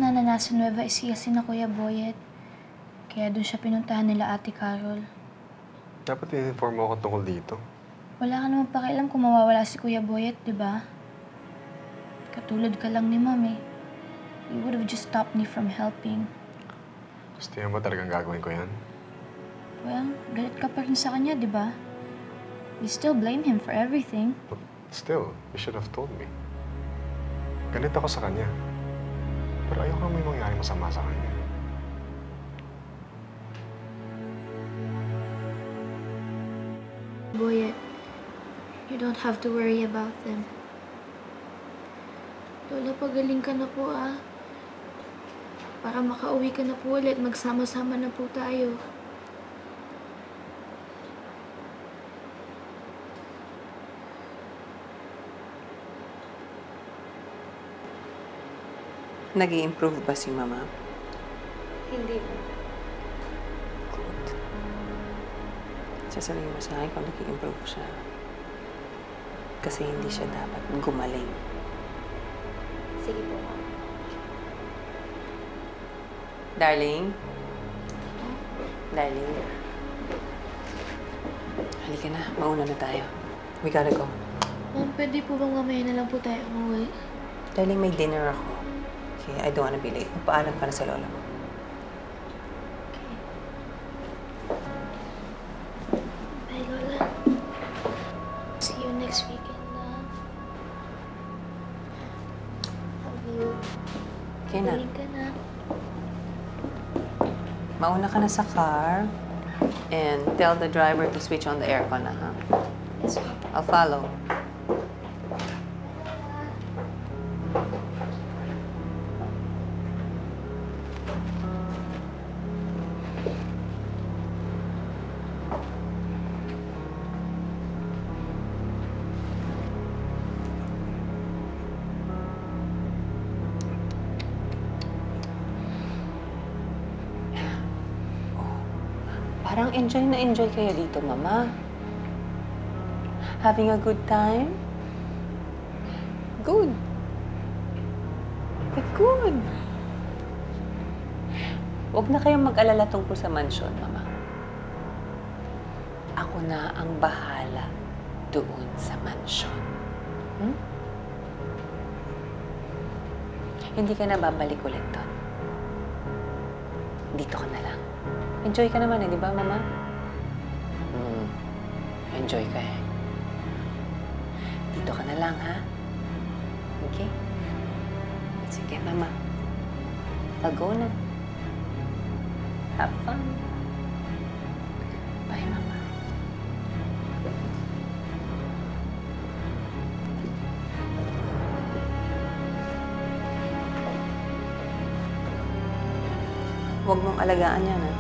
na nasa Nueva Ecija sina Kuya Boyet. Kaya doon siya pinuntahan nila Ate Carol. Dapat i-inform mo ako tungkol dito. Wala ka naman pakialam kung mawawala si Kuya Boyet, di ba? Katulad ka lang ni Mom eh. You would have just stopped me from helping. Gusto mo talagang gagawin ko yan? Well, galit ka pa rin sa kanya, di ba? You still blame him for everything. But still, you should have told me. Galit ako sa kanya. Pero ayoko may mangyari masama sa kanya. Boyet, you don't have to worry about them. Lola, pagaling ka na po ah. Para makauwi ka na po ulit, magsama-sama na po tayo. Nag-i-improve ba si Mama? Hindi po. Good. Sasabihin mo sa akin kung nag-i-improve siya. Kasi hindi siya dapat gumaling. Sige po, Mom. Darling? Darling? Halika na. Mauna na tayo. We gotta go. Mom, pwede po bang mamaya na lang po tayo umuwi? Darling, may dinner ako. Okay, I don't wanna be late. Magpaalam ka na sa lola mo. Okay. Bye, Lola. See you next weekend na. Love you. Okay na. Galing ka na. Mauna ka na sa car. And tell the driver to switch on the aircon na, ha? Yes, Mom. I'll follow. Parang enjoy na enjoy kayo dito, Mama. Having a good time? Good. Good. Huwag na kayong mag-alala tungkol sa mansyon, Mama. Ako na ang bahala doon sa mansyon. Hmm? Hindi ka na babalik ulit doon. Dito ka na lang. Enjoy ka naman eh, di ba, Mama? Enjoy ka eh. Dito ka na lang, ha? Okay? Sige, Mama. I'll go na. Have fun. Bye, Mama. Huwag mong alagaan yan, ha?